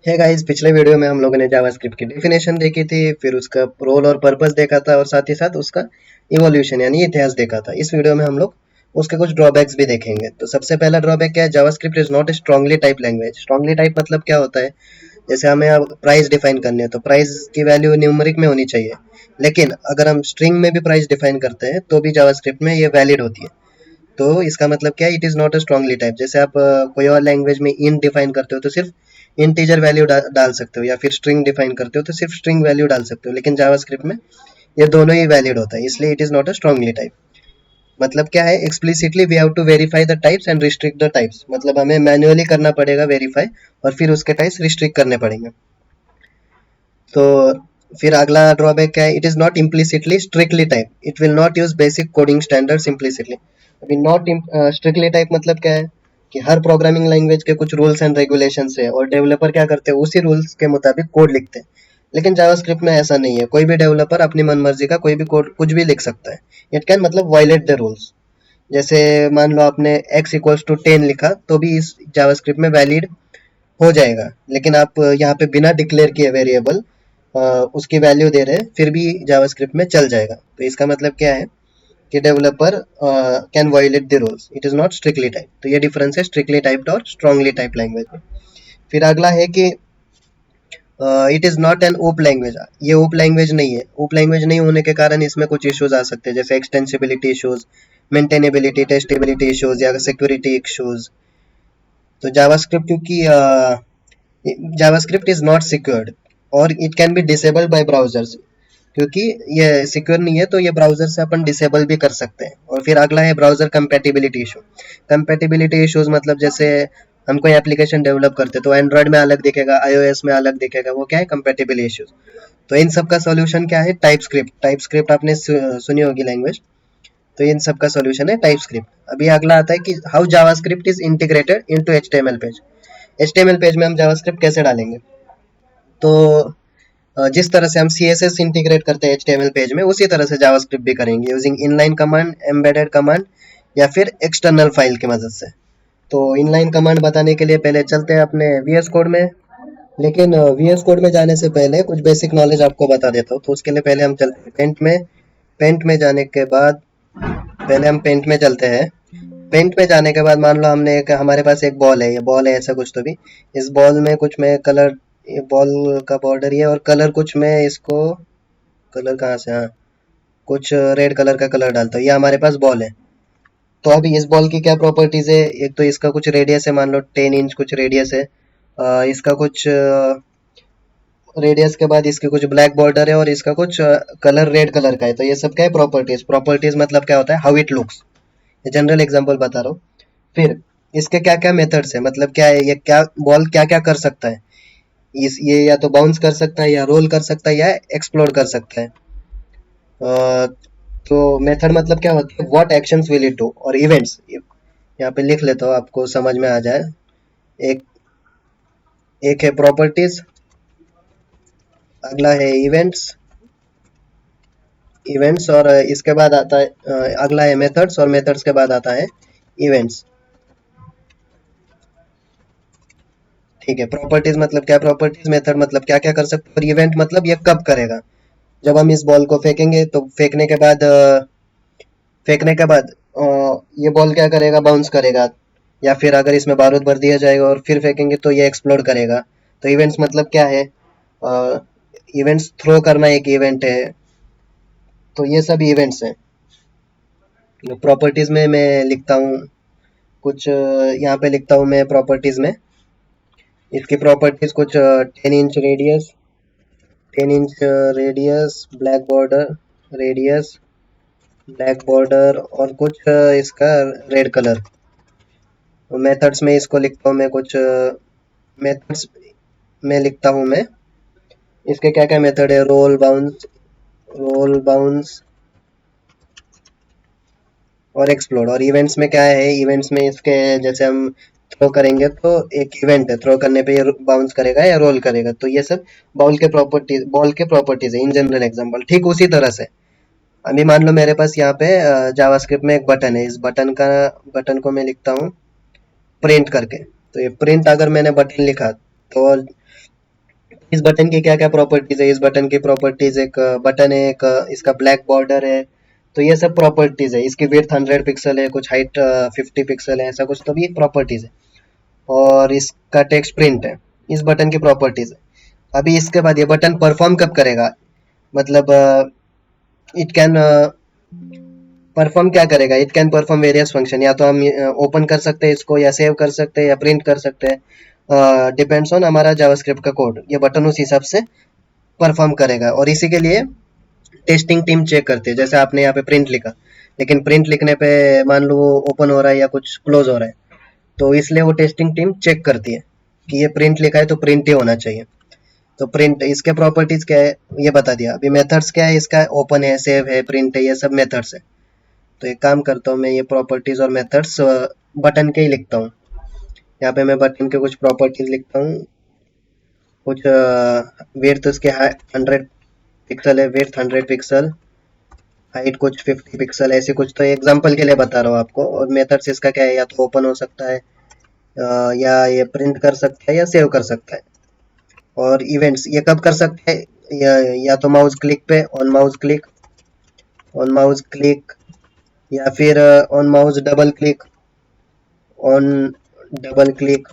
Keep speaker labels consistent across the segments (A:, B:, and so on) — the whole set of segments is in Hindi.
A: है गाइस, पिछले वीडियो में हम लोगों ने जावास्क्रिप्ट की डेफिनेशन देखी थी, फिर उसका रोल और पर्पस देखा था और साथ ही साथ उसका इवोल्यूशन यानी इतिहास देखा था। इस वीडियो में हम लोग उसके कुछ ड्रॉबैक्स भी देखेंगे। तो सबसे पहला ड्रॉबैक क्या है, JavaScript is not a strongly type language. Strongly type मतलब क्या होता है, जैसे हमें अब प्राइस डिफाइन करनी है तो प्राइस की वैल्यू न्यूमेरिक में होनी चाहिए, लेकिन अगर हम स्ट्रिंग में भी प्राइस डिफाइन करते हैं तो भी जावास्क्रिप्ट में ये वैलिड होती है। तो इसका मतलब क्या है, it is not a strongly type. जैसे आप कोई और लैंग्वेज में इंट डिफाइन करते हो तो सिर्फ इंटीजर वैल्यू डाल सकते हो, या फिर स्ट्रिंग डिफाइन करते हो तो सिर्फ स्ट्रिंग वैल्यू डाल सकते हो, लेकिन जावास्क्रिप्ट में ये दोनों ही वैलिड होता है, इसलिए it is not a strongly type. मतलब क्या है, explicitly we have to verify the types and restrict the types. मतलब हमें मैन्युअली करना पड़ेगा वेरीफाई, और फिर उसके टाइप्स रिस्ट्रिक्ट करने पड़ेंगे। तो फिर अगला ड्रॉबैक क्या है, it is not implicitly strictly type. It will not use basic coding standards implicitly. अभी नॉट स्ट्रिक्टली टाइप मतलब क्या है कि हर प्रोग्रामिंग लैंग्वेज के कुछ रूल्स एंड रेगुलेशंस है, और डेवलपर क्या करते हैं, उसी रूल्स के मुताबिक कोड लिखते हैं। लेकिन जावास्क्रिप्ट में ऐसा नहीं है, कोई भी डेवलपर अपनी मनमर्जी का कोई भी कोड कुछ भी लिख सकता है। इट कैन मतलब वायलेट द रूल्स। जैसे मान लो आपने x इक्वल्स टू 10 लिखा तो भी इस जावास्क्रिप्ट में वैलिड हो जाएगा, लेकिन आप यहाँ पे बिना डिक्लेयर किए वेरिएबल उसकी वैल्यू दे रहे हैं फिर भी जावास्क्रिप्ट में चल जाएगा। तो इसका मतलब क्या है कि developer can violate the rules, it is not strictly type. तो ये डिफरेंस है स्ट्रिक्टली टाइप्ड और स्ट्रांगली टाइप लैंग्वेज में। फिर अगला है कि it is not an op language. ये ओप लैंग्वेज नहीं है। ओप लैंग्वेज नहीं होने के कारण इसमें कुछ इश्यूज आ सकते हैं, जैसे extensibility issues, maintainability, testability issues या सिक्योरिटी इश्यूज। तो जावास्क्रिप्ट क्योंकि जावास्क्रिप्ट इज नॉट सिक्योर्ड और it can be disabled by browsers. क्योंकि ये सिक्योर नहीं है तो ये ब्राउजर से अपन डिसेबल भी कर सकते हैं। और फिर अगला है browser compatibility issue. Compatibility issues मतलब जैसे हम कोई एप्लीकेशन डेवलप करते हैं तो एंड्रॉयड में अलग दिखेगा, आईओएस में अलग दिखेगा, वो क्या है, कंपेटिबिलिटी इश्यूज। तो इन सब का सॉल्यूशन क्या है, टाइप स्क्रिप्ट। टाइप स्क्रिप्ट आपने सुनी होगी लैंग्वेज, तो इन सब का सॉल्यूशन है टाइप स्क्रिप्ट। अभी अगला आता है कि how JavaScript is integrated into HTML page. HTML page में हम जावास्क्रिप्ट कैसे डालेंगे, तो जिस तरह से हम CSS इंटीग्रेट करते हैं HTML पेज में, उसी तरह से जावास्क्रिप्ट भी करेंगे using inline command, embedded command या फिर एक्सटर्नल फाइल की मदद से। तो इनलाइन कमांड बताने के लिए पहले चलते हैं अपने VS कोड में। लेकिन VS कोड में जाने से पहले कुछ बेसिक नॉलेज आपको बता देता हूँ। तो उसके लिए पहले हम चलते हैं पेंट में। पेंट में जाने के बाद पहले हम पेंट में चलते हैं। पेंट में जाने के बाद मान लो हमने एक, हमारे पास एक बॉल है, ये बॉल है ऐसा कुछ, तो भी इस बॉल में कुछ मैं कलर, ये बॉल का बॉर्डर ये, और कलर कुछ मैं इसको, कलर कहाँ से, हाँ, कुछ रेड कलर का कलर डालता हूँ। ये हमारे पास बॉल है। तो अभी इस बॉल की क्या प्रॉपर्टीज है, एक तो इसका कुछ रेडियस है, मान लो 10 इंच कुछ रेडियस है। इसका कुछ रेडियस के बाद इसके कुछ ब्लैक बॉर्डर है, और इसका कुछ कलर रेड कलर का है। तो ये सब क्या है, प्रॉपर्टीज। प्रॉपर्टीज मतलब क्या होता है, हाउ इट लुक्स। ये जनरल एग्जांपल बता रहा हूँ। फिर इसके क्या क्या मेथड्स है, मतलब क्या है, ये क्या बॉल क्या क्या कर सकता है। ये या तो बाउंस कर सकता है, या रोल कर सकता है, या एक्सप्लोर कर सकता है। तो मेथड मतलब क्या होता है, what actions will it do, और इवेंट्स यहाँ पे लिख लेता हूँ आपको समझ में आ जाए। एक एक है प्रॉपर्टीज, अगला है इवेंट्स। इवेंट्स और इसके बाद आता है अगला है मेथड्स, और मेथड्स के बाद आता है इवेंट्स। ठीक है, प्रॉपर्टीज मतलब क्या, प्रॉपर्टीज, मेथड मतलब क्या क्या कर सकते हैं, और इवेंट मतलब ये कब करेगा। जब हम इस बॉल को फेंकेंगे तो फेंकने के बाद ये बॉल क्या करेगा, बाउंस करेगा, या फिर अगर इसमें बारूद भर दिया जाएगा और फिर फेंकेंगे तो ये एक्सप्लोड करेगा। तो इवेंट्स मतलब क्या है, इवेंट्स थ्रो करना एक इवेंट है। तो ये सब इवेंट्स हैं। प्रॉपर्टीज में मैं लिखता हूँ कुछ, यहाँ पे लिखता हूँ मैं प्रॉपर्टीज में। इसकी प्रॉपर्टीज कुछ 10 inch radius, 10 inch radius, black border और कुछ इसका रेड कलर। मेथड्स में इसको लिखता हूँ मैं कुछ मेथड्स में लिखता हूँ मैं, इसके क्या क्या मेथड है, रोल बाउंस और एक्सप्लोड। और इवेंट्स में क्या है, इवेंट्स में इसके जैसे हम थ्रो करेंगे तो एक इवेंट है, थ्रो करने पे ये बाउंस करेगा या रोल करेगा। तो ये सब बॉल के प्रॉपर्टीज है इन जनरल एग्जांपल। ठीक उसी तरह से अभी मान लो मेरे पास यहाँ पे जावास्क्रिप्ट में एक बटन है, इस बटन को मैं लिखता हूँ प्रिंट करके। तो ये प्रिंट अगर मैंने बटन लिखा तो इस बटन की क्या क्या प्रॉपर्टीज है, इस बटन की प्रॉपर्टीज, एक बटन है, एक इसका ब्लैक बॉर्डर है, तो ये सब प्रॉपर्टीज है। इसकी विड्थ 100 पिक्सल है, कुछ हाइट 50 पिक्सल है, ऐसा कुछ तो भी प्रॉपर्टीज है। और इसका टेक्स्ट प्रिंट है, इस बटन की प्रॉपर्टीज है। अभी इसके बाद ये बटन परफॉर्म कब करेगा, मतलब इट कैन परफॉर्म क्या करेगा, it can perform various function. या तो हम ओपन कर सकते हैं इसको, या सेव कर सकते हैं, या प्रिंट कर सकते हैं, डिपेंड्स ऑन हमारा जावास्क्रिप्ट का कोड। ये बटन उस हिसाब से परफॉर्म करेगा। और इसी के लिए टेस्टिंग टीम चेक करती है। जैसे आपने यहाँ पे प्रिंट लिखा, लेकिन प्रिंट लिखने पे मान लो वो ओपन हो रहा है या कुछ क्लोज हो रहा है, तो इसलिए वो टेस्टिंग टीम चेक करती है कि ये प्रिंट लिखा है तो प्रिंट ही होना चाहिए। तो प्रिंट, इसके प्रॉपर्टीज क्या है ये बता दिया। अभी मेथड्स क्या है इसका, ओपन है, सेव है, प्रिंट है, ये सब मेथड्स है। तो एक काम करता हूँ मैं, ये प्रॉपर्टीज और मेथड्स बटन के ही लिखता हूँ। यहाँ पे मैं बटन के कुछ प्रॉपर्टीज लिखता हूँ। कुछ विड्थ उसके 100 पिक्सल है, विड्थ 100 पिक्सल, हाइट कुछ 50 पिक्सल, ऐसे कुछ। तो एग्जांपल के लिए बता रहा हूँ आपको। और मेथड्स इसका क्या है, या तो ओपन हो सकता है, या ये प्रिंट कर सकता है, या सेव कर सकता है। और इवेंट्स ये कब कर सकते हैं, या तो माउस क्लिक पे, on mouse click, on mouse click, या फिर on mouse double click, on double click,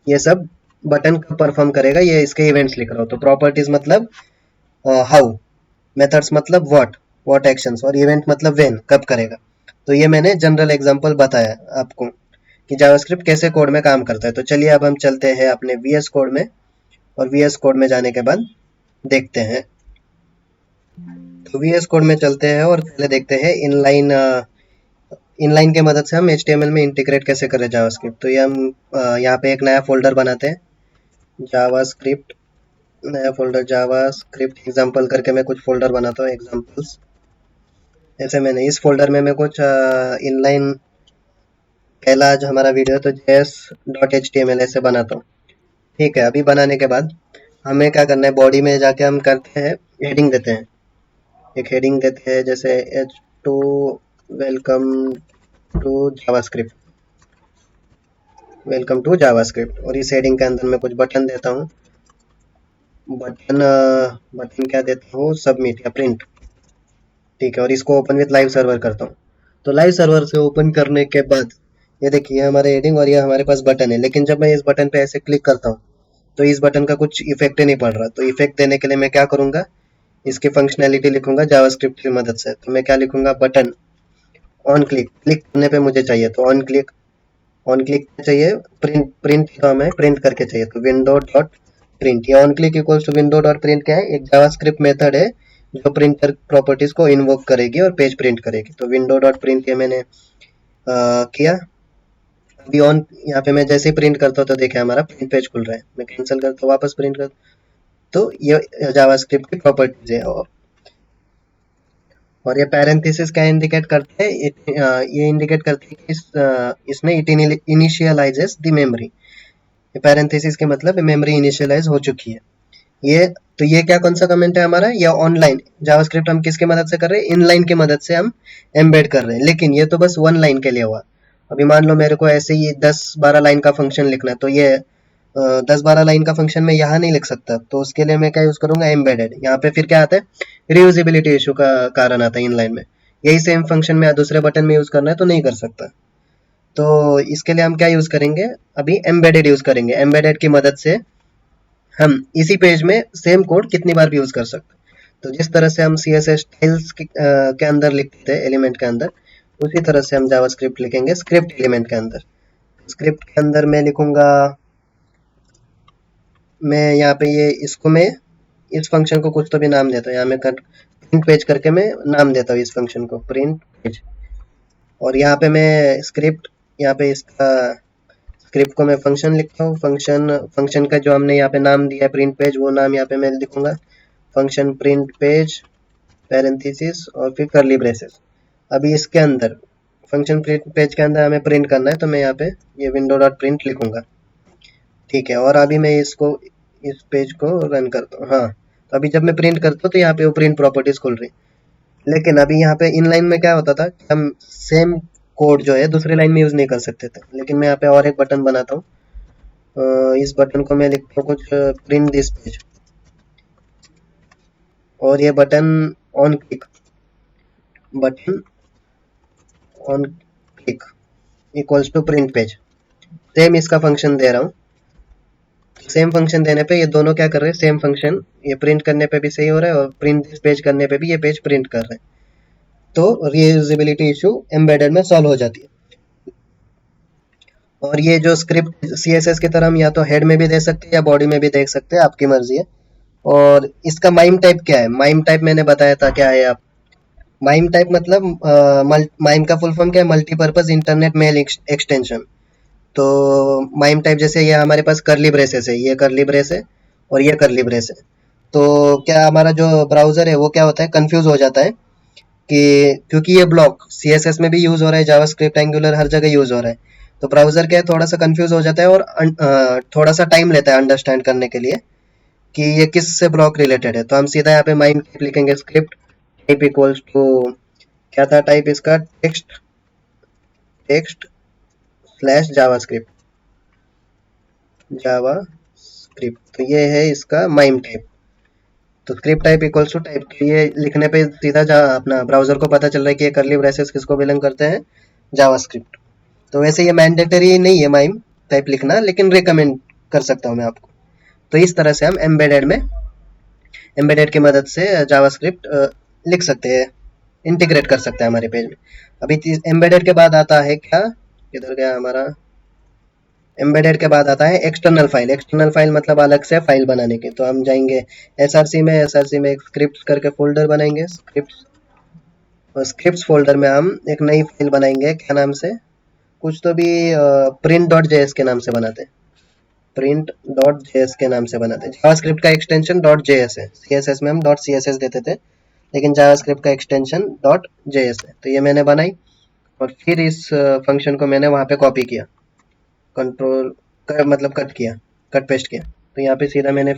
A: ये सब बटन का परफॉर्म करेगा। ये इसके इवेंट्स लिख रहा हूँ। तो प्रॉपर्टीज मतलब हाउ, मेथड्स मतलब व्हाट एक्शंस, और इवेंट मतलब व्हेन, कब करेगा। तो ये मैंने जनरल एग्जांपल बताया आपको कि जावास्क्रिप्ट कैसे कोड में काम करता है। तो चलिए अब हम चलते हैं अपने वीएस कोड में, और वीएस कोड में जाने के बाद देखते हैं। तो वीएस कोड में चलते हैं और पहले देखते हैं इनलाइन के मदद से हम HTML में इंटीग्रेट कैसे करें जावास्क्रिप्ट। तो ये हम यहाँ पे एक नया फोल्डर बनाते हैं, जावास्क्रिप्ट, नया फोल्डर जावास्क्रिप्ट एग्जाम्पल करके मैं कुछ फोल्डर बनाता हूँ, एग्जाम्पल्स। ऐसे मैंने इस फोल्डर में मैं कुछ इनलाइन, पहला जो हमारा वीडियो है तो js.html ऐसे बनाता हूँ। ठीक है, अभी बनाने के बाद हमें क्या करना है, बॉडी में जाके हम करते हैं हेडिंग देते हैं। एक हेडिंग देते हैं जैसे H2 welcome to JavaScript, welcome to JavaScript. और इस हेडिंग के अंदर मैं कुछ बटन देता हूँ, बटन क्या देता हूँ, सबमिट या प्रिंट। ठीक है, और इसको ओपन विथ लाइव सर्वर करता हूँ। तो लाइव सर्वर से ओपन करने के बाद ये देखिए हमारे हेडिंग, और ये हमारे पास बटन है। लेकिन जब मैं इस बटन पे ऐसे क्लिक करता हूँ तो इस बटन का कुछ इफेक्ट ही नहीं पड़ रहा। तो इफेक्ट देने के लिए मैं क्या करूंगा, इसकी फंक्शनैलिटी लिखूंगा जावास्क्रिप्ट की मदद से। तो मैं क्या लिखूंगा, बटन ऑन क्लिक, क्लिक करने पे मुझे चाहिए तो ऑन क्लिक, ऑन क्लिक चाहिए, प्रिंट, प्रिंट तो हमें प्रिंट करके चाहिए तो विंडो डॉट प्रिंट। या on click equals to window dot print क्या है, एक जावास्क्रिप्ट मेथड है जो प्रिंटर प्रॉपर्टीज को इन्वोक करेगी और पेज प्रिंट करेगी। तो विंडो डॉट प्रिंट ये मैंने किया। अभी ऑन, यहाँ पे मैं जैसे ही प्रिंट करता हूँ तो देखिए हमारा प्रिंट पेज खुल रहा है। मैं कैंसिल करता हूँ, वापस प्रिंट करता हूँ, तो ये जावास्क्रिप्ट की प्रॉपर्टीज है। और ये पैरेंथेसिस क्या इंडिकेट करते हैं, ये इंडिकेट करते हैं कि इसने इट इनिशियलाइजेस द मेमोरी। ये पैरेंथेसिस के मतलब मेमोरी इनिशियलाइज हो चुकी है। ये तो ये क्या, कौन सा कमेंट है हमारा, ये ऑनलाइन जावास्क्रिप्ट हम किसके मदद से कर रहे हैं, इनलाइन की मदद से हम एम्बेड कर रहे हैं। लेकिन ये तो बस वन लाइन के लिए हुआ। अभी मान लो मेरे को ऐसे ही 10-12 लाइन का फंक्शन लिखना है, तो ये 10-12 लाइन का फंक्शन मैं यहाँ नहीं लिख सकता। तो उसके लिए मैं क्या यूज करूंगा, एम्बेडेड। यहाँ पे फिर क्या आता है, रियूजेबिलिटी इशू का कारण आता है इनलाइन में। यही सेम फंक्शन में दूसरे बटन में यूज करना है तो नहीं कर सकता। तो इसके लिए हम क्या यूज करेंगे, अभी एम्बेडेड यूज करेंगे। एम्बेडेड की मदद से हम इसी पेज में सेम कोड कितनी बार भी यूज कर सकते हैं। तो जिस तरह से हम CSS स्टाइल्स के अंदर लिखते थे एलिमेंट के अंदर, उसी तरह से हम जावास्क्रिप्ट लिखेंगे स्क्रिप्ट एलिमेंट के अंदर। स्क्रिप्ट के अंदर मैं लिखूंगा, मैं यहाँ पे ये इसको मैं इस फंक्शन को कुछ तो भी नाम देता हूँ। यहाँ मैं प्रिंट पेज करके मैं नाम देता हूँ इस फंक्शन को प्रिंट पेज। और यहाँ पे मैं स्क्रिप्ट, यहाँ पे इसका स्क्रिप्ट को मैं फंक्शन लिखता हूँ। फंक्शन का जो हमने यहाँ पे नाम दिया है प्रिंट पेज, वो नाम यहाँ पे मैं लिखूंगा फंक्शन प्रिंट पेज पैरेंथेसिस और फिर कर्ली ब्रेसेस। अभी इसके अंदर फंक्शन प्रिंट पेज के अंदर हमें प्रिंट करना है, तो मैं यहाँ पे ये विंडो डॉट प्रिंट लिखूंगा। ठीक है, और अभी मैं इसको, इस पेज को रन करता हूँ। हाँ, तो अभी जब मैं प्रिंट करता हूँ तो यहाँ पे वो प्रिंट प्रॉपर्टीज खुल रही। लेकिन अभी यहाँ पे इनलाइन में क्या होता था, हम सेम कोड जो है दूसरी लाइन में यूज नहीं कर सकते थे। लेकिन मैं यहाँ पे और एक बटन बनाता हूँ, इस बटन को मैं लिखता हूँ कुछ प्रिंट दिस पेज, और ये button on click, button on click equals to print page. Same इसका फंक्शन दे रहा हूँ। सेम फंक्शन देने पे ये दोनों क्या कर रहे हैं, सेम फंक्शन, ये प्रिंट करने पे भी सही हो रहा है और प्रिंट दिस पेज करने पे भी ये पेज प्रिंट कर रहे हैं। तो रीयूजेबिलिटी इशू एम्बेडेड में सॉल्व हो जाती है। और ये जो स्क्रिप्ट CSS की तरह हम या तो हेड में भी दे सकते हैं या बॉडी में भी देख सकते हैं, आपकी मर्जी है। और इसका माइम टाइप क्या है, माइम टाइप मैंने बताया था क्या है। आप माइम टाइप मतलब माइम का फुल फॉर्म क्या है, मल्टीपर्पज इंटरनेट मेल एक्सटेंशन। तो माइम टाइप जैसे ये हमारे पास करली ब्रेसेस है, ये करली ब्रेस है और ये करली ब्रेस है। तो क्या हमारा जो ब्राउजर है वो क्या होता है, कंफ्यूज हो जाता है कि क्योंकि ये ब्लॉक CSS में भी यूज हो रहा है, जावास्क्रिप्ट एंगुलर हर जगह यूज हो रहा है। तो ब्राउजर क्या है, थोड़ा सा कंफ्यूज हो जाता है और थोड़ा सा टाइम लेता है अंडरस्टैंड करने के लिए कि ये किस से ब्लॉक रिलेटेड है। तो हम सीधा यहाँ पे माइम टाइप लिखेंगे, स्क्रिप्ट टाइप इक्वल्स टू, क्या था टाइप इसका, text text slash JavaScript, JavaScript. तो ये है इसका माइम टाइप। तो script type equals to type, ये लिखने पे सीधा अपना ब्राउजर को पता चल रहा है कि ये करली ब्रेसेस किसको बिलोंग करते हैं, जावास्क्रिप्ट। तो वैसे ये मैंडेटरी नहीं है माइम टाइप लिखना, लेकिन रिकमेंड कर सकता हूँ मैं आपको। तो इस तरह से हम एम्बेडेड की मदद से जावास्क्रिप्ट लिख सकते हैं, इंटीग्रेट कर सकते हैं हमारे पेज में। अभी एम्बेडेड के बाद आता है क्या, किधर गया हमारा, एम्बेडेड के बाद आता है एक्सटर्नल फाइल। एक्सटर्नल फाइल मतलब अलग से फाइल बनाने की। तो हम जाएंगे एसआरसी में एक स्क्रिप्ट करके फोल्डर बनाएंगे, स्क्रिप्ट, और स्क्रिप्ट फोल्डर में हम एक नई फाइल बनाएंगे, क्या नाम से, कुछ तो भी प्रिंट डॉट जेएस के नाम से बनाते हैं, प्रिंट डॉट जेएस के नाम से बनाते हैं। जावास्क्रिप्ट का एक्सटेंशन डॉट जेएस है, सीएसएस में हम डॉट सीएसएस देते थे, लेकिन जावास्क्रिप्ट का एक्सटेंशन डॉट जेएस है। तो ये मैंने बनाई और फिर इस फंक्शन को मैंने वहां पे कॉपी किया, कंट्रोल कर मतलब कट किया, कट पेस्ट किया। तो यहाँ पे सीधा मैंने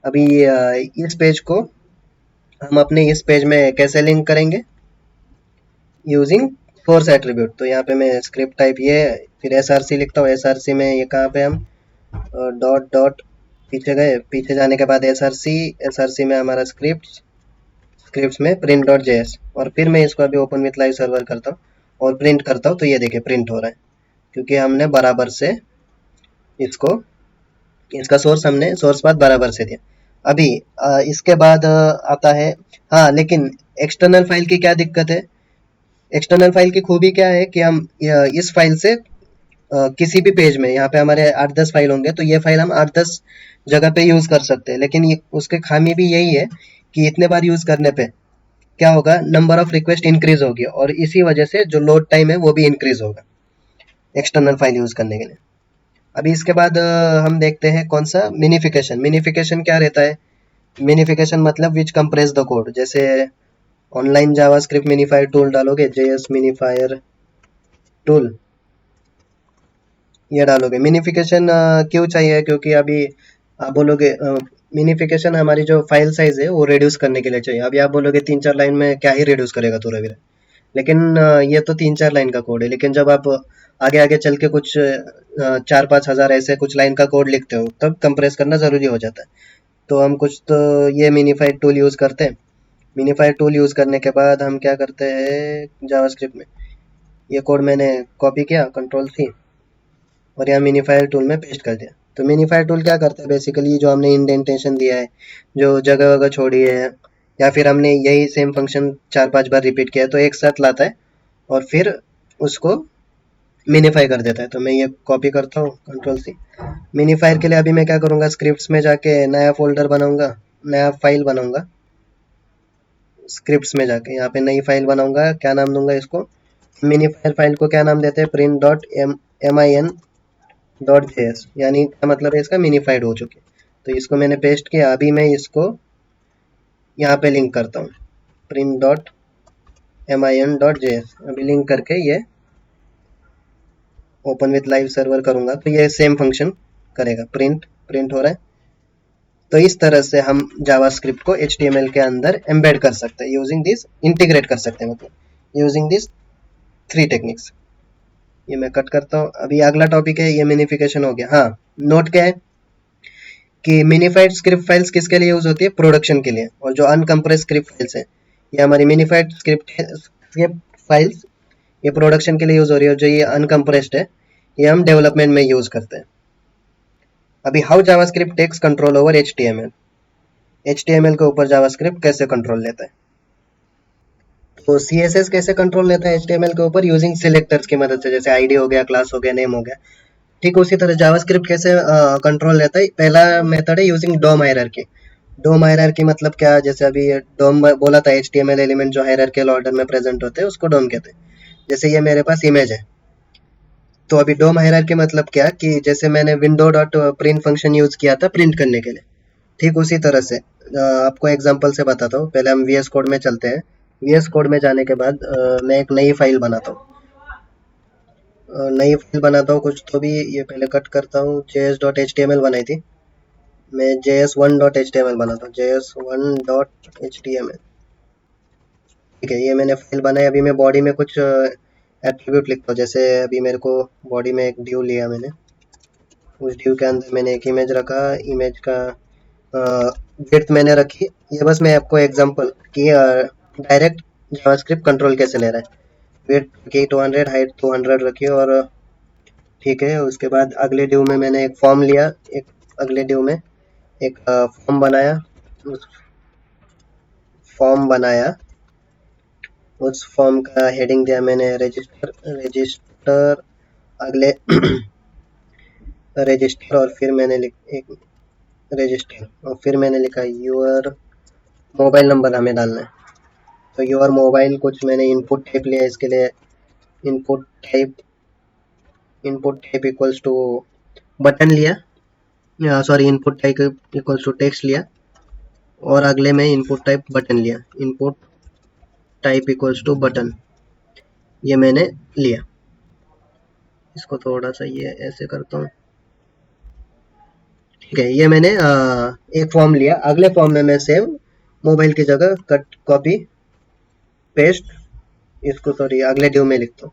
A: अभी इस पेज को हम अपने इस पेज में कैसे लिंक करेंगे, यूजिंग फोर्स एट्रीब्यूट। तो यहाँ पे मैं स्क्रिप्ट टाइप ये, फिर एसआरसी लिखता हूँ। एसआरसी में ये कहाँ पे हम डॉट डॉट पीछे गए, पीछे जाने के बाद एसआरसी में हमारा स्क्रिप्ट्स में प्रिंट डॉट जेएस, और फिर मैं इसको अभी ओपन विथ लाइव सर्वर करता हूँ और प्रिंट करता हूँ। तो ये देखिए प्रिंट हो रहा है, क्योंकि हमने बराबर से इसको, इसका सोर्स हमने सोर्स पाथ बराबर से दिया। अभी इसके बाद आता है, हाँ लेकिन एक्सटर्नल फाइल की क्या दिक्कत है, एक्सटर्नल फाइल की खूबी क्या है कि हम इस फाइल से किसी भी पेज में, यहाँ पे हमारे 8-10 फाइल होंगे, तो ये फाइल हम 8-10 जगह पे यूज कर सकते हैं। लेकिन उसके खामी भी यही है कि इतने बार यूज करने पे क्या होगा, नंबर ऑफ रिक्वेस्ट इंक्रीज होगी और इसी वजह से जो लोड टाइम है वो भी इंक्रीज होगा एक्सटर्नल फाइल यूज करने के लिए। अभी इसके बाद हम देखते हैं कौन सा, मिनिफिकेशन। मिनिफिकेशन क्या रहता है, मिनिफिकेशन मतलब विच कंप्रेस द कोड। जैसे ऑनलाइन जावास्क्रिप्ट मिनिफायर टूल डालोगे, जेएस मिनिफायर टूल ये डालोगे। मिनिफिकेशन क्यों चाहिए, क्योंकि अभी आप बोलोगे मिनिफिकेशन हमारी जो फाइल साइज है वो रिड्यूस करने के लिए चाहिए। अभी आप बोलोगे 3-4 लाइन में क्या ही रिड्यूस करेगा तू रवि, लेकिन ये तो 3-4 लाइन का कोड है। लेकिन जब आप आगे आगे चल के कुछ 4-5 हजार ऐसे कुछ लाइन का कोड लिखते हो, तब कंप्रेस करना जरूरी हो जाता है। तो हम कुछ तो ये मिनिफाइड टूल यूज करते हैं। मिनिफाइड टूल यूज करने के बाद हम क्या करते हैं, जावास्क्रिप्ट में ये कोड मैंने कॉपी किया, कंट्रोल-C, और यहाँ मिनिफायर टूल में पेस्ट कर दिया। तो मिनिफायर टूल क्या करता है, बेसिकली जो हमने इंडेंटेशन दिया है, जो जगह वगह छोड़ी है, या फिर हमने यही सेम फंक्शन 4-5 बार रिपीट किया है, तो एक साथ लाता है और फिर उसको मिनीफाई कर देता है। तो मैं ये कॉपी करता हूँ, कंट्रोल-C। मिनीफायर के लिए अभी मैं क्या करूँगा, स्क्रिप्ट्स में जाके नया फोल्डर बनाऊंगा, नया फाइल बनाऊंगा, स्क्रिप्ट्स में जाके यहाँ पे नई फाइल बनाऊंगा। क्या नाम दूंगा इसको, मिनीफायर फाइल को क्या नाम देते हैं, print dot min dot JS, यानी क्या मतलब है इसका, मिनीफाइड हो चुकी। तो इसको मैंने पेस्ट किया। अभी मैं इसको यहाँ पे लिंक करता हूँ, print dot min dot JS. अभी लिंक करके ये ओपन विथ लाइव सर्वर करूंगा, तो ये सेम फंक्शन करेगा, प्रिंट हो रहा है। तो इस तरह से हम जावास्क्रिप्ट को HTML के अंदर एम्बेड कर सकते हैं, यूजिंग दिस, इंटीग्रेट कर सकते हैं मतलब यूजिंग दिस 3 टेक्निक्स। ये मैं कट करता हूँ। अभी अगला टॉपिक है, ये मिनिफिकेशन हो गया। हाँ, नोट क्या है कि मिनिफाइड स्क्रिप्ट फाइल्स किसके लिए यूज होती है, प्रोडक्शन के लिए, और जो अनकम्प्रेस स्क्रिप्ट फाइल्स है ये हमारी मिनिफाइड स्क्रिप्ट फाइल्स ये प्रोडक्शन के लिए यूज हो रही है, और जो ये अनकम्प्रेस्ड है ये हम डेवलपमेंट में यूज करते हैं। अभी how JavaScript takes control over HTML, HTML के ऊपर जावास्क्रिप्ट कैसे कंट्रोल लेता है। तो सीएसएस कैसे कंट्रोल लेता है एचटीएमएल के ऊपर, यूजिंग सिलेक्टर्स की मदद से, जैसे आईडी हो गया, क्लास हो गया, नेम हो गया। ठीक उसी तरह जावास्क्रिप्ट कैसे कंट्रोल लेता है, पहला मेथड है यूजिंग डोम हायरार्की। डोम हायरार्की मतलब क्या, जैसे अभी डोम बोला था, एचटीएमएल एलिमेंट जो हायरार्किकल ऑर्डर में प्रेजेंट होते हैं उसको डोम कहते हैं। जैसे ये मेरे पास इमेज है, तो अभी डोम हायरार्की मतलब क्या कि जैसे मैंने window dot print function use किया था प्रिंट करने के लिए, ठीक उसी तरह से आपको एग्जांपल से बताता हूँ। पहले हम वीएस कोड में चलते हैं। वीएस कोड में जाने के बाद मैं एक नई फाइल बनाता हूँ। नई फाइल बनाता हूँ कुछ तो भी, ये पहले कट करता हूँ। js.html बनाई थी मैं, js1.html बनाता हूँ, js1.html। ठीक है, ये मैंने फाइल बनाई। अभी मैं बॉडी में कुछ एट्रीब्यूट लिखता हूँ, जैसे अभी मेरे को बॉडी में एक ड्यू लिया मैंने, उस ड्यू के अंदर मैंने एक इमेज रखा, इमेज का विड्थ मैंने रखी। ये बस मैं आपको एग्जांपल कि डायरेक्ट जावास्क्रिप्ट कंट्रोल कैसे ले रहा है। विड्थ की 200, हाइट 200 रखी, और ठीक है। उसके बाद अगले ड्यू में मैंने एक फॉर्म लिया, एक अगले ड्यू में एक फॉर्म बनाया। उस फॉर्म बनाया, उस फॉर्म का हेडिंग दिया मैंने रजिस्टर, रजिस्टर अगले रजिस्टर, और फिर मैंने एक रजिस्टर, और फिर मैंने लिखा यूर मोबाइल नंबर हमें डालना है। तो यूर मोबाइल कुछ मैंने इनपुट टाइप लिया इसके लिए, input type equals to button लिया, sorry input type equals to text लिया, और अगले में इनपुट टाइप बटन लिया, input type equals to button, ये मैंने लिया। इसको थोड़ा सा ये ऐसे करता हूँ, ठीक है। ये मैंने एक फॉर्म लिया। अगले फॉर्म में मैं सेम मोबाइल की जगह कट कॉपी पेस्ट, इसको सॉरी अगले ड्यू में लिखता हूँ,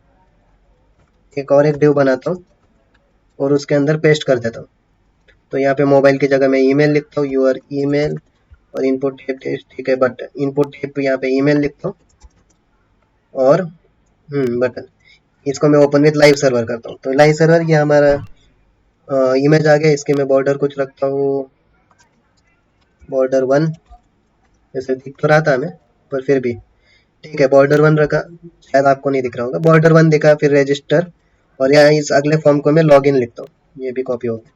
A: एक और एक ड्यू बनाता हूँ और उसके अंदर पेस्ट कर देता हूँ। तो यहाँ पे मोबाइल की जगह मैं ईमेल लिखता हूँ, यूर ईमेल, और इनपुट टाइप टेक्स्ट, ठीक है, बट इनपुट टाइप यहाँ पे ईमेल लिखता हूँ, और बटन। इसको मैं ओपन विथ लाइव सर्वर करता हूँ। तो लाइव सर्वर ये हमारा इमेज आ गया। इसके मैं बॉर्डर कुछ रखता हूँ, बॉर्डर 1, जैसे दिख तो रहा था हमें पर फिर भी, ठीक है, बॉर्डर 1 रखा, शायद आपको नहीं दिख रहा होगा, बॉर्डर 1 दिखा। फिर रजिस्टर, और यहाँ इस अगले फॉर्म को मैं लॉगिन लिखता हूँ, ये भी कॉपी हो गया,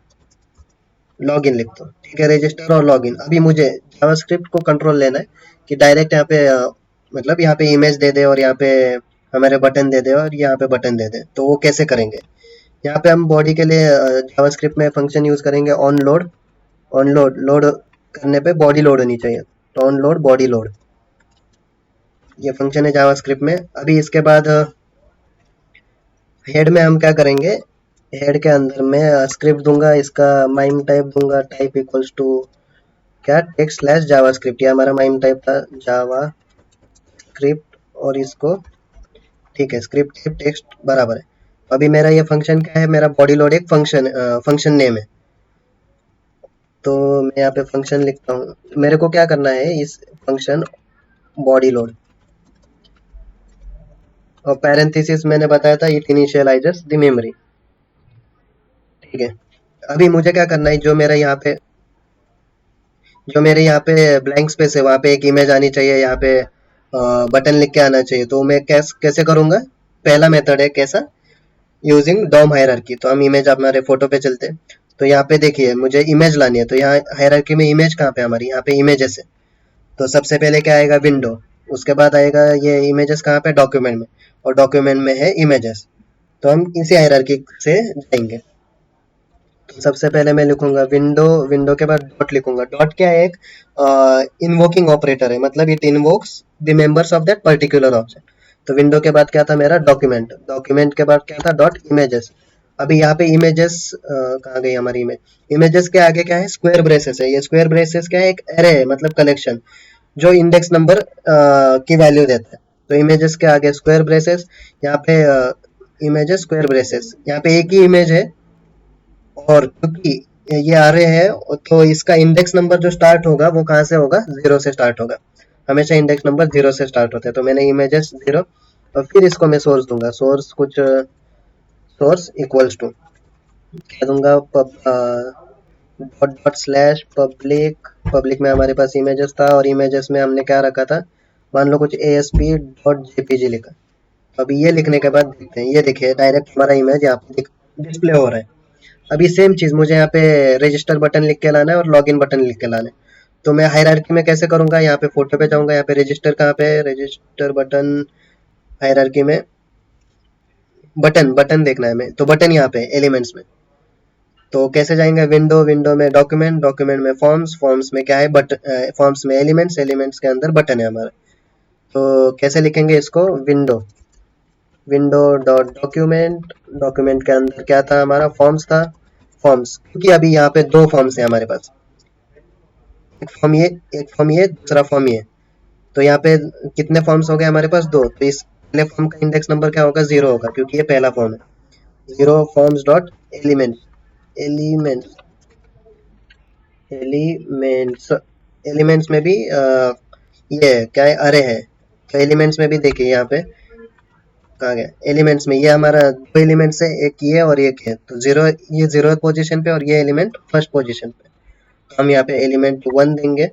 A: लॉगिन लिखता हूँ, ठीक है, रजिस्टर और लॉगिन। अभी मुझे जावास्क्रिप्ट को कंट्रोल लेना है कि डायरेक्ट यहाँ पे मतलब यहाँ पे इमेज दे दे, और यहाँ पे हमारे बटन दे दे, और यहाँ पे बटन दे दे। तो वो कैसे करेंगे, यहाँ पे हम बॉडी के लिए जावास्क्रिप्ट में फंक्शन यूज करेंगे on load. On load, load करने पे बॉडी लोड होनी चाहिए, तो ऑन लोड बॉडी लोड, ये फंक्शन है जावास्क्रिप्ट में। अभी इसके बाद हेड में हम क्या करेंगे, हेड के अंदर मैं स्क्रिप्ट दूंगा, इसका माइम टाइप दूंगा, टाइप इक्वल्स टू क्या, टेक्स्ट स्लैश जावास्क्रिप्ट। ये हमारा माइम टाइप था जावा स्क्रिप्ट, और इसको ठीक है स्क्रिप्ट टाइप टेक्स्ट बराबर है। अभी मेरा ये फंक्शन क्या है, मेरा बॉडी लोड एक फंक्शन नेम है। तो मैं यहाँ पे फंक्शन लिखता हूँ, मेरे को क्या करना है, इस फंक्शन बॉडी लोड, और पैरेंथेसिस मैंने बताया था इट इनिशियलाइजेस द मेमोरी, ठीक है। अभी मुझे क्या करना है, जो मेरे यहाँ पे ब्लैंक स्पेस है वहाँ पे एक इमेज आनी चाहिए, यहाँ पे बटन लिख के आना चाहिए। तो मैं कैसे करूँगा, पहला मेथड है कैसा, यूजिंग डॉम हायरार्की। तो हम इमेज हमारे फोटो पे चलते हैं। तो यहाँ पे देखिए मुझे इमेज लानी है, तो यहाँ हायरार्की में इमेज कहाँ पे हमारी, यहाँ पे इमेजेस है। तो सबसे पहले क्या आएगा, विंडो, उसके बाद आएगा ये इमेजेस कहाँ पे, डॉक्यूमेंट में, और डॉक्यूमेंट में है इमेजेस। तो हम इसी हायरार्की से जाएंगे। तो सबसे पहले मैं लिखूंगा विंडो, विंडो के बाद डॉट लिखूंगा। डॉट क्या है, एक इन्वोकिंग ऑपरेटर है, मतलब it invokes the members of that particular object. तो विंडो के बाद क्या था मेरा, डॉक्यूमेंट, डॉक्यूमेंट के बाद क्या था, डॉट इमेजेस। अभी यहाँ पे इमेजेस कहाँ गई हमारी इमेज, इमेजेस के आगे क्या है, स्क्वायर ब्रेसेस है। ये स्क्वायर ब्रेसेस क्या है, एक एरे है, मतलब कलेक्शन जो इंडेक्स नंबर की वैल्यू देता है। तो इमेजेस के आगे स्क्वायर ब्रेसेस, यहाँ पे इमेजेस स्क्वायर ब्रेसेस, यहाँ पे एक ही इमेज है, और क्योंकि ये array है तो इसका इंडेक्स नंबर जो स्टार्ट होगा वो कहाँ से होगा, 0 से स्टार्ट होगा। हमेशा इंडेक्स नंबर 0 से स्टार्ट होता है। तो मैंने इमेजेस 0 और फिर इसको मैं सोर्स दूंगा, सोर्स कुछ सोर्स इक्वल्स टू क्या दूंगा, dot dot slash public. Public में हमारे पास इमेजेस था और इमेजेस में हमने क्या रखा था, मान लो कुछ ASP डॉट JPG लिखा। अभी ये लिखने के बाद देखते हैं, ये देखिए डायरेक्ट हमारा इमेज यहाँ पे डिस्प्ले हो रहा है। अभी सेम चीज मुझे यहाँ पे रजिस्टर बटन लिख के लाना है और लॉगिन बटन लिख के लाना है। तो मैं हायरार्की में कैसे करूंगा, यहाँ पे फोटो पे जाऊंगा, यहाँ पे रजिस्टर कहाँ पे है, रजिस्टर बटन, हायरार्की में बटन, बटन देखना है मैं, तो बटन यहाँ पे एलिमेंट्स में। तो कैसे जाएंगे, विंडो, विंडो में डॉक्यूमेंट, डॉक्यूमेंट में फॉर्म्स, फॉर्म्स में क्या है फॉर्म्स में एलिमेंट्स, एलिमेंट्स के अंदर बटन है हमारा। तो कैसे लिखेंगे इसको, window, window dot document, document के अंदर क्या था हमारा, फॉर्म्स था, फॉर्म्स, क्योंकि अभी यहाँ पे दो फॉर्म्स है हमारे पास, एक फॉर्म ये, एक फॉर्म ये, दूसरा फॉर्म ये। तो यहाँ पे कितने फॉर्म्स हो गए हमारे पास, दो। तो इस पहले फॉर्म का इंडेक्स नंबर क्या होगा, 0 होगा, क्योंकि ये पहला फॉर्म है। 0 forms dot elements, elements, elements, elements में भी ये क्या है, अरे है। तो एलिमेंट्स में भी देखिए यहाँ पे कहाँ गया, एलिमेंट्स में ये हमारा दो एलिमेंट्स है, एक ये और एक है। तो 0, ये 0 पोजीशन पे और ये एलिमेंट फर्स्ट पोजीशन पे। तो हम यहाँ पे एलिमेंट 1 देंगे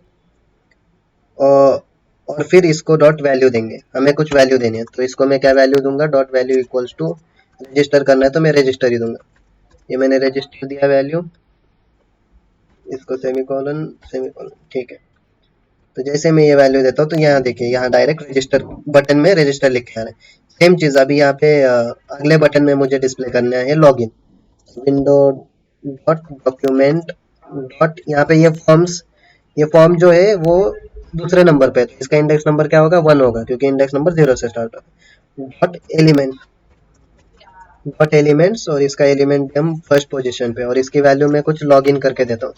A: और फिर इसको डॉट वैल्यू देंगे, हमें कुछ वैल्यू देनी है। तो इसको मैं क्या वैल्यू दूंगा, dot value equals to, register करना है तो मैं रजिस्टर ही दूंगा। ये मैंने रजिस्टर दिया वैल्यू, इसको सेमीकोलन, सेमीकोलन, ठीक है। तो जैसे मैं ये वैल्यू देता हूँ तो यहाँ देखिए, यहाँ डायरेक्ट रजिस्टर बटन में रजिस्टर लिख के आ रहा है। सेम चीज अभी यहाँ पे अगले बटन में मुझे डिस्प्ले करना है login, window dot document dot, यहाँ पे ये फॉर्म्स, ये फॉर्म जो है वो दूसरे नंबर पे है, तो इसका इंडेक्स नंबर क्या होगा, 1 होगा, क्योंकि इंडेक्स नंबर 0 से स्टार्ट होगा। डॉट एलिमेंट, डॉट एलिमेंट्स, और इसका एलिमेंट हम फर्स्ट पोजीशन पे, और इसकी वैल्यू में कुछ लॉग इन करके देता हूँ,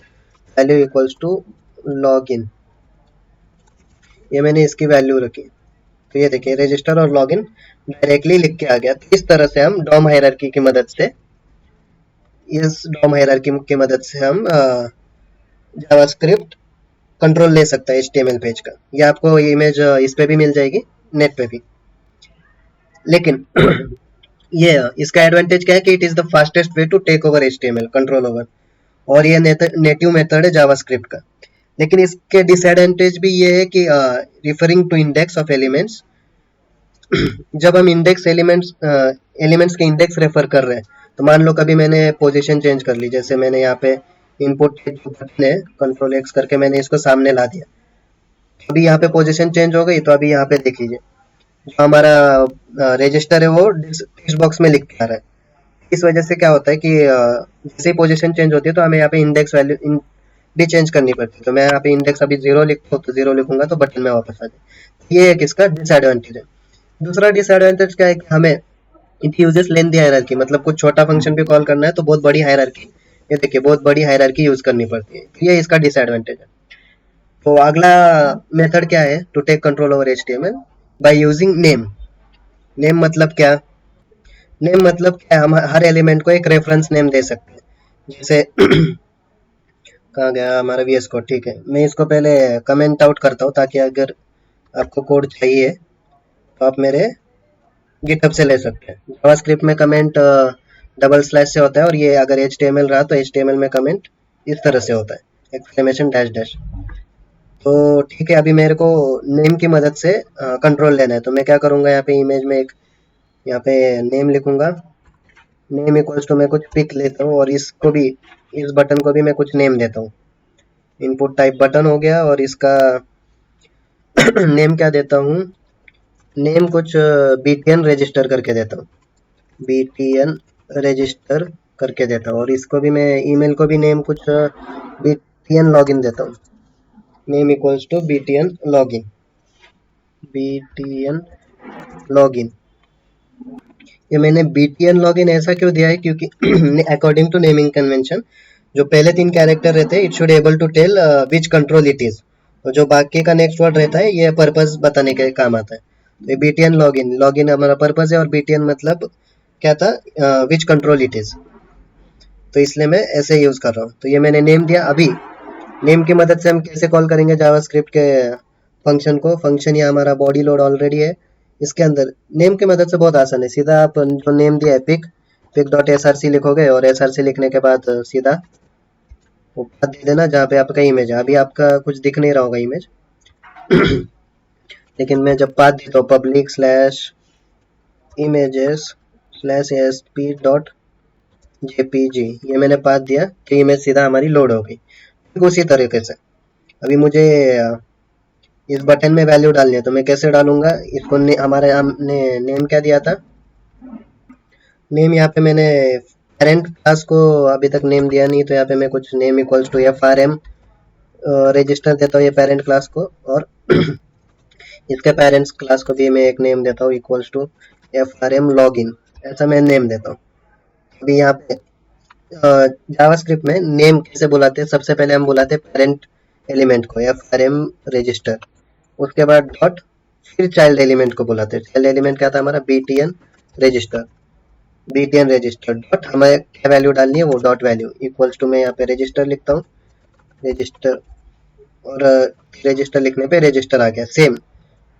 A: value equals to log in. ये मैंने इसकी वैल्यू रखी। तो ये देखिए रजिस्टर और लॉगिन डायरेक्टली लिख के आ गया। तो इस तरह से हम डॉम हायरार्की की मदद से, इस डॉम हायरार्की की मदद से हम जावास्क्रिप्ट कंट्रोल ले सकता है HTML पेज का। ये आपको इमेज इस पे भी मिल जाएगी, नेट पे भी। लेकिन ये इसका एडवांटेज क्या है कि it is the fastest way to take over HTML, control over, और ये नेटिव मेथड है जावास्क्रिप्ट का। लेकिन इसके डिसएडवांटेज भी ये है कि referring to index of elements, जब हम इंडेक्स एलिमेंट्स, एलिमेंट्स के इंडेक्स रेफर कर रहे हैं, तो मान लो कभी मैंने पोजीशन चेंज कर ली, जैसे मैंने यहाँ पे इनपुट बटन है, कंट्रोल X करके मैंने इसको सामने ला दिया, अभी यहाँ पे पोजीशन चेंज हो गई। तो अभी यहाँ पे देख लीजिए जो हमारा रजिस्टर है वो टेक्स्ट बॉक्स में लिख के आ रहा है। इस वजह से क्या होता है कि जैसे ही पोजीशन चेंज होती है तो हमें यहाँ पे इंडेक्स वैल्यू भी चेंज करनी पड़ती है। तो मैं यहाँ पे इंडेक्स अभी 0 लिखता हूँ, तो 0 लिखूंगा तो बटन में वापस आ जाए। ये एक इसका डिसएडवांटेज है। दूसरा डिसएडवांटेज क्या है कि हमें इट यूजेस लेंथी हायरार्की, मतलब कुछ छोटा फंक्शन भी कॉल करना है तो बहुत बड़ी हायरार्की, ये देखिए बहुत बड़ी हायरार्की यूज करनी पड़ती है। ये इसका डिसएडवांटेज है। तो अगला मेथड क्या है to take control over HTML, by using name. Name मतलब क्या, नेम मतलब क्या, हम हर एलिमेंट को एक रेफरेंस नेम दे सकते हैं। जैसे कहाँ गया हमारा VS कोड, ठीक है, मैं इसको पहले कमेंट आउट करता हूँ ताकि अगर आपको कोड चाहिए तो आप मेरे गिटहब से ले सकते हैं। जावास्क्रिप्ट में कमेंट डबल स्लैश से होता है, और ये अगर HTML रहा तो HTML में कमेंट इस तरह से होता है, एक्सक्लेमेशन डैश डैश। तो ठीक है, अभी मेरे को नेम की मदद से कंट्रोल लेना है। तो मैं क्या करूँगा, यहाँ पे इमेज में एक, यहाँ पे नेम लिखूंगा, नेम इक्वल्स टू, मैं कुछ पिक लेता हूँ और इसको भी, इस बटन को भी मैं कुछ नेम देता हूँ। इनपुट टाइप बटन हो गया, और इसका नेम क्या देता हूँ, नेम कुछ BTN रजिस्टर करके देता हूँ, BTN रजिस्टर करके देता हूँ। और इसको भी मैं, ईमेल को भी नेम कुछ BTN लॉगिन देता हूँ, name equals to BTN login, BTN login. ये मैंने BTN लॉगिन ऐसा क्यों दिया है, क्योंकि अकॉर्डिंग टू नेमिंग कन्वेंशन जो पहले 3 कैरेक्टर रहते हैं, it should able to tell which control it is, और जो बाकी का नेक्स्ट वर्ड रहता है ये पर्पस बताने के काम आता है। तो ये BTN लॉगिन, लॉगिन हमारा पर्पस है, और BTN मतलब क्या था, विच कंट्रोल इट इज। तो इसलिए मैं ऐसे यूज कर रहा हूँ। तो ये मैंने नेम दिया। अभी नेम की मदद से हम कैसे कॉल करेंगे जावास्क्रिप्ट के फंक्शन को। फंक्शन ये हमारा बॉडी लोड ऑलरेडी है, इसके अंदर नेम की मदद से बहुत आसान है। सीधा आप जो नेम दिया है pic dot S R C लिखोगे और एस आर सी लिखने के बाद सीधा वो पाथ दे देना जहाँ पे आपका इमेज है। अभी आपका कुछ दिख नहीं रहा होगा इमेज लेकिन मैं जब पाथ देता हूँ public slash images slash S P dot JPG, ये मैंने पाथ दिया तो इमेज सीधा हमारी लोड हो गई। ठीक उसी तरीके से अभी मुझे इस बटन में वैल्यू डालनी है, तो मैं कैसे डालूंगा इसको। हमारे हमने नेम क्या दिया था, नेम यहाँ पे मैंने पेरेंट क्लास को अभी तक नेम दिया नहीं, तो यहाँ पे मैं कुछ name equals to F R M register देता हूँ ये पेरेंट क्लास को, और इसके पेरेंट्स क्लास को भी मैं एक नेम देता हूँ equals to F R M log in, ऐसा मैं नेम देता हूँ। अभी यहाँ पे जावास्क्रिप्ट में नेम कैसे बुलाते हैं, सबसे पहले हम बुलाते हैं पेरेंट एलिमेंट को एफ आर एम रजिस्टर, उसके बाद डॉट, फिर चाइल्ड एलिमेंट को बुलाते हैं। चाइल्ड एलिमेंट क्या था हमारा BTN register, BTN register dot हमें क्या वैल्यू डालनी है वो डॉट वैल्यू इक्वल्स टू, मैं यहाँ पे रजिस्टर लिखता हूँ रजिस्टर, और रजिस्टर लिखने पे रजिस्टर आ गया। सेम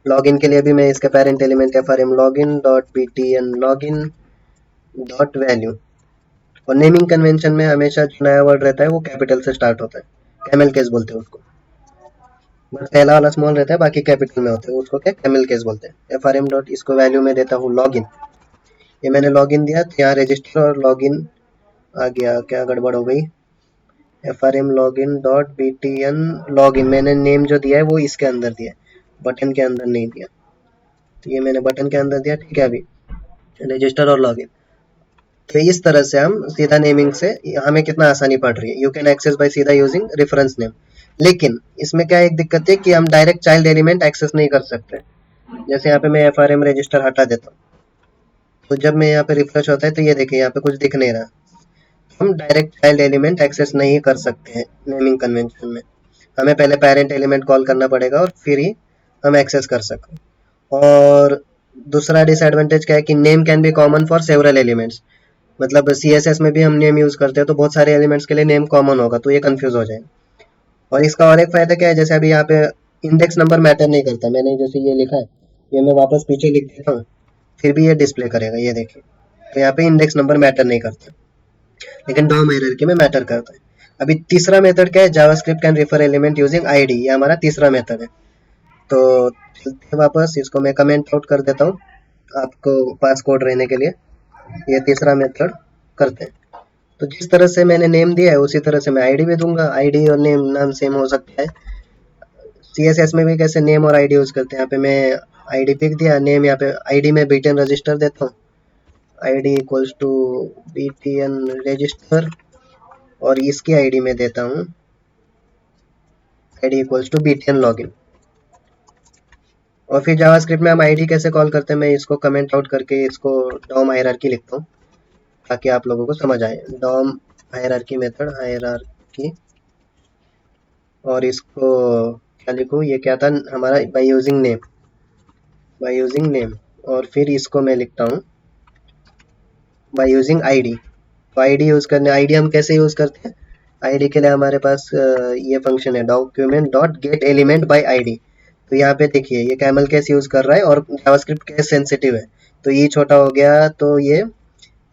A: लॉगिन के लिए भी मैं इसका parent element F R M login dot BTN login dot value, और नेमिंग कन्वेंशन में हमेशा जो नया वर्ड रहता है वो कैपिटल से स्टार्ट होता है, कैमल केस बोलते हैं उसको। बस पहला वाला स्मॉल रहता है, बाकी कैपिटल में होते हैं, उसको क्या कैमल केस बोलते हैं। एफ आर एम डॉट इसको वैल्यू में देता हूँ लॉगिन, ये मैंने लॉगिन दिया तो यहाँ रजिस्टर और लॉगिन आ गया, क्या गड़बड़ हो गई। F R M login dot B T N login, मैंने नेम जो दिया है वो इसके अंदर दिया है, बटन के अंदर नहीं दिया, तो ये मैंने बटन के अंदर दिया। ठीक है, अभी रजिस्टर और लॉगिन, तो इस तरह से हम सीधा नेमिंग से हमें कितना आसानी पड़ रही है। यू कैन एक्सेस बाय सीधा यूजिंग रेफरेंस नेम, लेकिन इसमें क्या एक दिक्कत है कि हम डायरेक्ट चाइल्ड एलिमेंट एक्सेस नहीं कर सकते। जैसे यहाँ पे मैं एफ आर एम रजिस्टर हटा देता हूँ, तो जब मैं यहाँ पे रिफ्रेश होता है तो ये देखिए यहाँ पे कुछ दिख नहीं रहा, हम डायरेक्ट चाइल्ड एलिमेंट एक्सेस नहीं कर सकते हैं नेमिंग कन्वेंशन में। हमें पहले पेरेंट एलिमेंट कॉल करना पड़ेगा और फिर ही हम एक्सेस कर सकते हैं। और दूसरा डिसएडवांटेज क्या है कि name can be common for several elements, मतलब CSS में भी हम नेम यूज करते हैं तो बहुत सारे एलिमेंट्स के लिए नेम कॉमन होगा, तो ये कंफ्यूज हो जाएगा। और इसका और एक फायदा क्या है, जैसे अभी यहाँ पे इंडेक्स नंबर मैटर नहीं करता, मैंने जैसे ये लिखा है, ये मैं वापस पीछे लिख देता हूँ फिर भी ये डिस्प्ले करेगा, ये देखिए। तो यहाँ पे इंडेक्स नंबर मैटर नहीं करता, लेकिन डॉम हायरार्की में मैटर करता है। अभी तीसरा मेथड क्या है, JavaScript can refer element using ID, ये हमारा तीसरा मेथड है। तो चलते वापस इसको मैं कमेंट आउट कर देता हूँ आपको पास कोड रहने के लिए। ये तीसरा मेथड करते हैं, तो जिस तरह से मैंने नेम दिया है उसी तरह से मैं आईडी भी दूंगा। आईडी और नेम नाम सेम हो सकता है, CSS में भी कैसे नेम और आईडी यूज करते हैं। यहाँ पे मैं आईडी पिक दिया, नेम यहाँ पे आईडी में बीटीएन रजिस्टर देता हूँ, ID equals to BTN register, और इसकी आईडी में देता हूँ ID equals to BTN login. और फिर जावास्क्रिप्ट में हम आईडी कैसे कॉल करते हैं, मैं इसको कमेंट आउट करके इसको डॉम हायरार्की लिखता हूँ ताकि आप लोगों को समझ आए। डॉम हायरार्की मेथड हायरार्की, और इसको क्या लिखूँ, ये क्या था हमारा, बाय यूजिंग नेम, और फिर इसको मैं लिखता हूँ बाय यूजिंग आईडी। तो आईडी यूज करने, आईडी हम कैसे यूज करते हैं, आईडी के लिए हमारे पास ये फंक्शन है document dot gate element by ID. तो यहाँ पे देखिए ये कैमल केस यूज कर रहा है और जावास्क्रिप्ट केस सेंसिटिव है, तो ई छोटा हो गया तो ये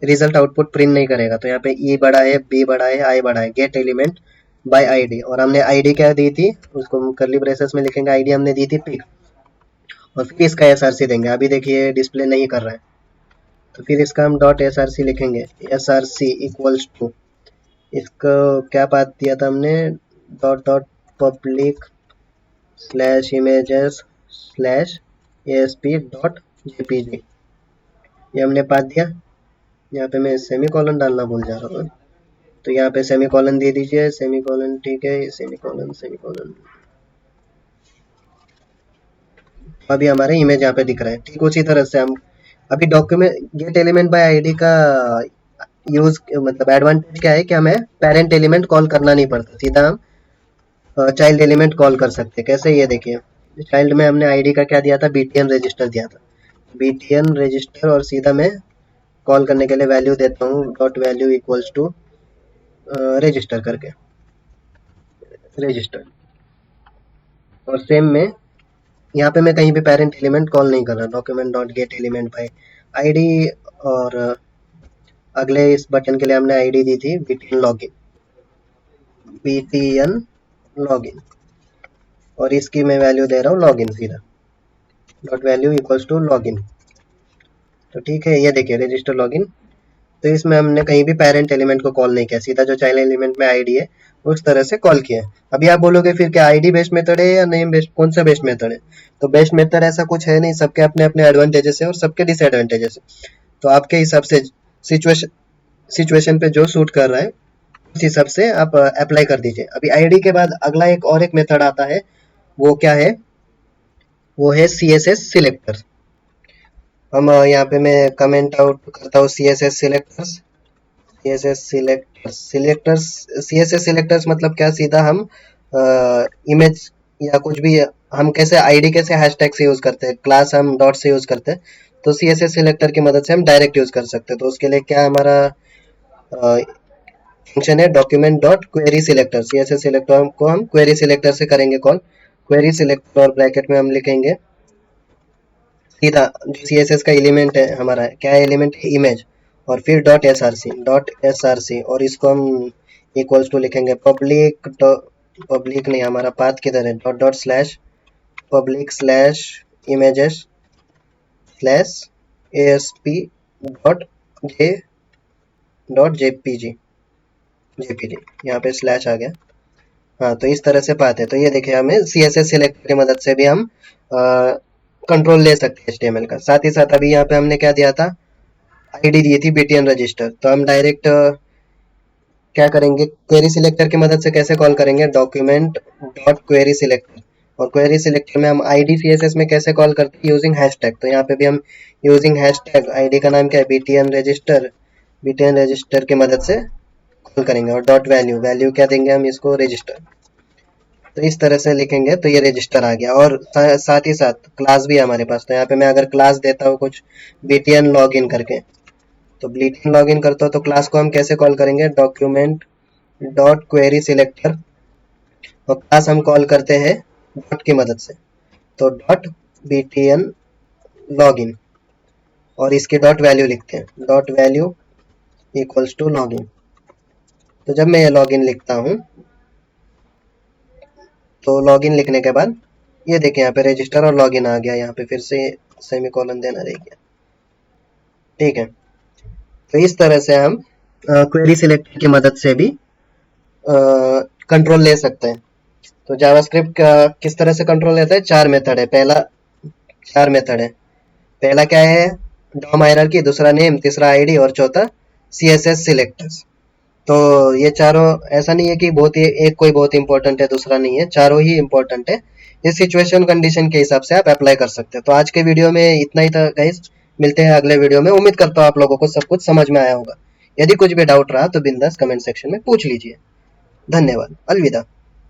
A: रिजल्ट आउटपुट प्रिंट नहीं करेगा। तो यहाँ पे ई बड़ा है, बी बड़ा है, आई बड़ा है, गेट एलिमेंट बाय आईडी, और हमने आईडी क्या दी थी उसको कर्ली ब्रेसेस में लिखेंगे, आईडी हमने दी थी पिक, और फिर इसका एसआरसी देंगे। अभी देखिए डिस्प्ले नहीं कर रहा है, तो फिर इसका हम डॉट एसआरसी लिखेंगे, एसआरसी इक्वल्स टू, इसको क्या पाथ दिया था हमने, dot dot public slash images slash ASP dot JPG, ये हमने पाथ दिया। यहाँ पे मैं सेमी कॉलन डालना भूल जा रहा हूँ, तो यहाँ पे सेमी कॉलन दे दीजिए, सेमी कॉलन, ठीक है, सेमी कॉलन। अभी हमारे इमेज यहाँ पे दिख रहा है। ठीक उसी तरह से हम अभी document gate element by ID का यूज, मतलब एडवांटेज क्या है कि हमें पेरेंट एलिमेंट कॉल करना नहीं पड़ता, सीधा हम चाइल्ड एलिमेंट कॉल कर सकते हैं। कैसे, ये देखिए चाइल्ड में हमने आईडी का क्या दिया था, बीटीएन रजिस्टर दिया था, बीटीएन रजिस्टर, और सीधा मैं कॉल करने के लिए वैल्यू देता हूँ dot value equals to register करके, रजिस्टर। और सेम में यहाँ पे मैं कहीं भी पेरेंट एलिमेंट कॉल नहीं कर रहा, document dot gate element by ID. और अगले इस बटन के लिए हमने आईडी दी थी btn लॉगिन, btn लॉगिन, और इसकी मैं वैल्यू दे रहा हूँ लॉगिन सीधा, dot value equals to login. तो ठीक है, ये देखिए रजिस्टर लॉगिन। तो इसमें हमने कहीं भी पेरेंट एलिमेंट को कॉल नहीं किया, सीधा जो चाइल्ड एलिमेंट में आईडी है उस तरह से कॉल किया है। अभी आप बोलोगे फिर क्या आईडी बेस्ड मेथड है या नेम बेस्ड, कौन सा बेस्ड मेथड है? तो बेस्ड मेथड ऐसा कुछ है नहीं, सबके अपने अपने एडवांटेजेस है और सबके डिसएडवांटेजेस है। तो आपके हिसाब से सिचुएशन पे जो सूट कर रहा है उस हिसाब से आप अप्लाई कर दीजिए। अभी आईडी के बाद अगला एक मेथड आता है, वो क्या है? वो है CSS सिलेक्टर। हम यहाँ पे मैं कमेंट आउट करता हूँ CSS सिलेक्टर्स। CSS सिलेक्टर्स मतलब क्या? सीधा हम इमेज या कुछ भी, हम कैसे आईडी कैसे हैशटैग से यूज करते हैं, क्लास हम डॉट से यूज करते हैं, तो CSS सिलेक्टर की मदद से हम डायरेक्ट यूज कर सकते हैं। तो उसके लिए क्या हमारा फंक्शन है, document dot query selector. CSS selector को हम क्वेरी सिलेक्टर से करेंगे कॉल। क्वेरी सिलेक्टर और ब्रैकेट में हम लिखेंगे सीधा जो CSS का एलिमेंट है हमारा, क्या एलिमेंट है? इमेज। और फिर .src, और इसको हम इक्वल्स टू लिखेंगे पब्लिक, पब्लिक नहीं, हमारा पाथ किधर है? Dot dot slash public slash images slash ASP dot JPG, यहाँ पे स्लैश आ गया। हाँ, तो इस तरह से पाथ है। तो ये देखिए, हमें CSS सिलेक्टर की मदद से भी हम कंट्रोल ले सकते हैं HTML का। साथ ही साथ अभी यहाँ पे हमने क्या दिया था? आईडी दी थी btn रजिस्टर। तो हम डायरेक्ट क्या करेंगे? क्वेरी सिलेक्टर की मदद से कैसे कॉल करेंगे? डॉक्यूमेंट डॉट क्वेरी सिलेक्टर, और क्वेरी सिलेक्टर में हम आईडी CSS में कैसे कॉल करते हैं? Using hashtag. तो यहाँ पे भी हम यूजिंग हैशटैग, आईडी का नाम क्या है? btn रजिस्टर की मदद से कॉल करेंगे। और डॉट वैल्यू, वैल्यू क्या देंगे हम इसको? रजिस्टर। तो इस तरह से लिखेंगे तो ये रजिस्टर आ गया। और साथ ही साथ क्लास भी है हमारे पास। तो यहाँ पे मैं अगर क्लास देता हूँ कुछ btn लॉगिन करके, तो btn लॉगिन करता हूँ तो क्लास को हम कैसे कॉल करेंगे? डॉक्यूमेंट डॉट क्वेरी सिलेक्टर, और क्लास हम कॉल करते हैं डॉट की मदद से, तो डॉट btn लॉगिन, और इसकी डॉट वैल्यू लिखते हैं, dot value equals to login. तो जब मैं ये लॉगिन लिखता हूँ, तो लॉगिन लिखने के बाद ये देखिए यहाँ पे रजिस्टर और लॉगिन आ गया। यहाँ पे फिर से सेमीकोलन देना रह गया। ठीक है, तो इस तरह से हम क्वेरी सिलेक्टर की मदद से भी कंट्रोल ले सकते हैं। तो जावास्क्रिप्ट का किस तरह से कंट्रोल लेता है? 4 मेथड है। पहला क्या है? डॉम हायरार्की, दूसरा नेम, तीसरा आईडी, और चौथा CSS सिलेक्टर्स। तो ये चारों, ऐसा नहीं है कि बहुत ही एक कोई बहुत इंपॉर्टेंट है दूसरा नहीं है, चारों ही इंपॉर्टेंट है। इस सिचुएशन कंडीशन के हिसाब से आप अप्लाई कर सकते हैं। तो आज के वीडियो में इतना ही था गाइस, मिलते हैं अगले वीडियो में। उम्मीद करता हूँ आप लोगों को सब कुछ समझ में आया होगा। यदि कुछ भी डाउट रहा तो बिंदास कमेंट सेक्शन में पूछ लीजिए। धन्यवाद, अलविदा।